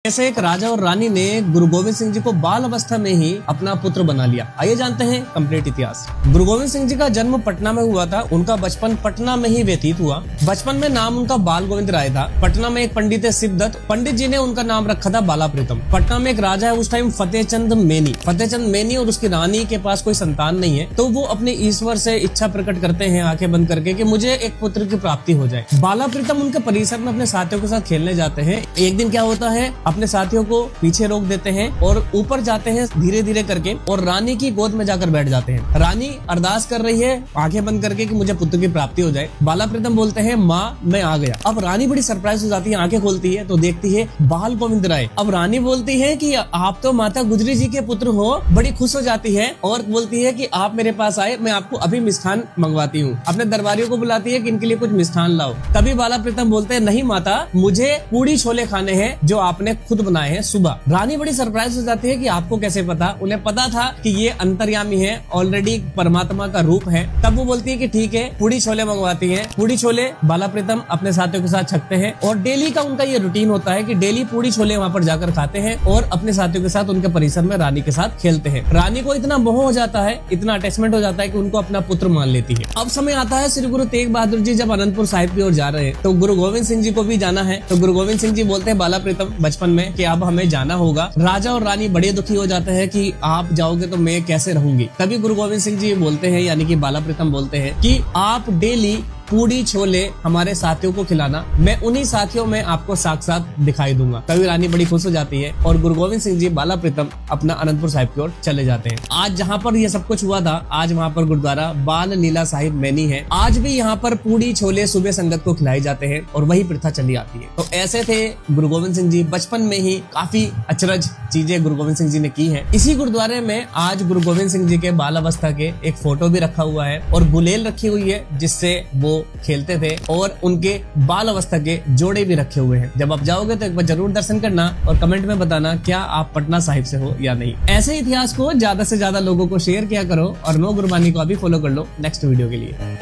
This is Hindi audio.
ऐसे एक राजा और रानी ने गुरु गोविंद सिंह जी को बाल अवस्था में ही अपना पुत्र बना लिया। आइए जानते हैं कंप्लीट इतिहास। गुरु गोविंद सिंह जी का जन्म पटना में हुआ था। उनका बचपन पटना में ही व्यतीत हुआ। बचपन में नाम उनका बाल गोविंद राय था। पटना में एक पंडित है सिद्धत, पंडित जी ने उनका नाम रखा था बाला प्रीतम। पटना में एक राजा है उस टाइम फतेहचंद मेनी और उसकी रानी के पास कोई संतान नहीं है, तो वो अपने ईश्वर से इच्छा प्रकट करते हैं आंखें बंद करके कि मुझे एक पुत्र की प्राप्ति हो जाए। बाला प्रीतम उनके परिसर में अपने साथियों के साथ खेलने जाते हैं। एक दिन क्या होता है, अपने साथियों को पीछे रोक देते हैं और ऊपर जाते हैं धीरे धीरे करके और रानी की गोद में जाकर बैठ जाते हैं। रानी अरदास कर रही है आंखें बंद करके कि मुझे पुत्र की प्राप्ति हो जाए। बाला प्रीतम बोलते हैं माँ मैं आ गया। अब रानी बड़ी सरप्राइज हो जाती है, आंखें खोलती है तो देखती है बाल गोविंद राय। अब रानी बोलती है कि आप तो माता गुजरी जी के पुत्र हो। बड़ी खुश हो जाती है और बोलती है कि आप मेरे पास आए, मैं आपको अभी मिष्ठान मंगवाती हूँ। अपने दरबारियों को बुलाती है कि इनके लिए कुछ मिष्ठान लाओ। तभी बाला प्रीतम बोलते हैं नहीं माता, मुझे पूड़ी छोले खाने हैं जो आपने खुद बनाए हैं सुबह। रानी बड़ी सरप्राइज हो जाती है कि आपको कैसे पता। उन्हें पता था कि ये अंतर्यामी है, ऑलरेडी परमात्मा का रूप है। तब वो बोलती है कि ठीक है, पूड़ी छोले मंगवाती है। पूड़ी छोले बाला प्रीतम अपने साथियों के साथ छकते हैं और डेली का उनका ये रूटीन होता है कि डेली पूड़ी छोले वहाँ पर जाकर खाते हैं और अपने साथियों के साथ उनके परिसर में रानी के साथ खेलते हैं। रानी को इतना मोह हो जाता है, इतना अटैचमेंट हो जाता है कि उनको अपना पुत्र मान लेती है। अब समय आता है श्री गुरु तेग बहादुर जी जब अनंतपुर साहिब की ओर जा रहे हैं तो गुरु गोविंद सिंह जी को भी जाना है। तो गुरु गोविंद सिंह जी बोलते हैं बाला प्रीतम बचपन में कि अब हमें जाना होगा। राजा और रानी बड़े दुखी हो जाते हैं कि आप जाओगे तो मैं कैसे रहूंगी। तभी गुरु गोविंद सिंह जी बोलते हैं, यानी कि बाला प्रीतम बोलते हैं कि आप डेली पूड़ी छोले हमारे साथियों को खिलाना, मैं उन्हीं साथियों में आपको साक्षात दिखाई दूंगा। तभी रानी बड़ी खुश हो जाती है और गुरु गोविंद सिंह जी बाला प्रीतम अपना अनंतपुर साहिब की ओर चले जाते हैं। आज जहाँ पर ये सब कुछ हुआ था, आज वहाँ पर गुरुद्वारा बाल लीला साहिब मैनी है। आज भी यहाँ पर पूड़ी छोले सुबह संगत को खिलाए जाते हैं और वही प्रथा चली आती है। तो ऐसे थे गुरु गोविंद सिंह जी। बचपन में ही काफी अचरज चीजें गुरु गोविंद सिंह जी ने की है। इसी गुरुद्वारे में आज गुरु गोविंद सिंह जी के बाल अवस्था के एक फोटो भी रखा हुआ है और गुलेल रखी हुई है जिससे वो खेलते थे और उनके बाल अवस्था के जोड़े भी रखे हुए हैं। जब आप जाओगे तो एक बार जरूर दर्शन करना और कमेंट में बताना क्या आप पटना साहिब से हो या नहीं। ऐसे इतिहास को ज्यादा से ज्यादा लोगों को शेयर किया करो और नो गुरबानी को अभी फॉलो कर लो नेक्स्ट वीडियो के लिए।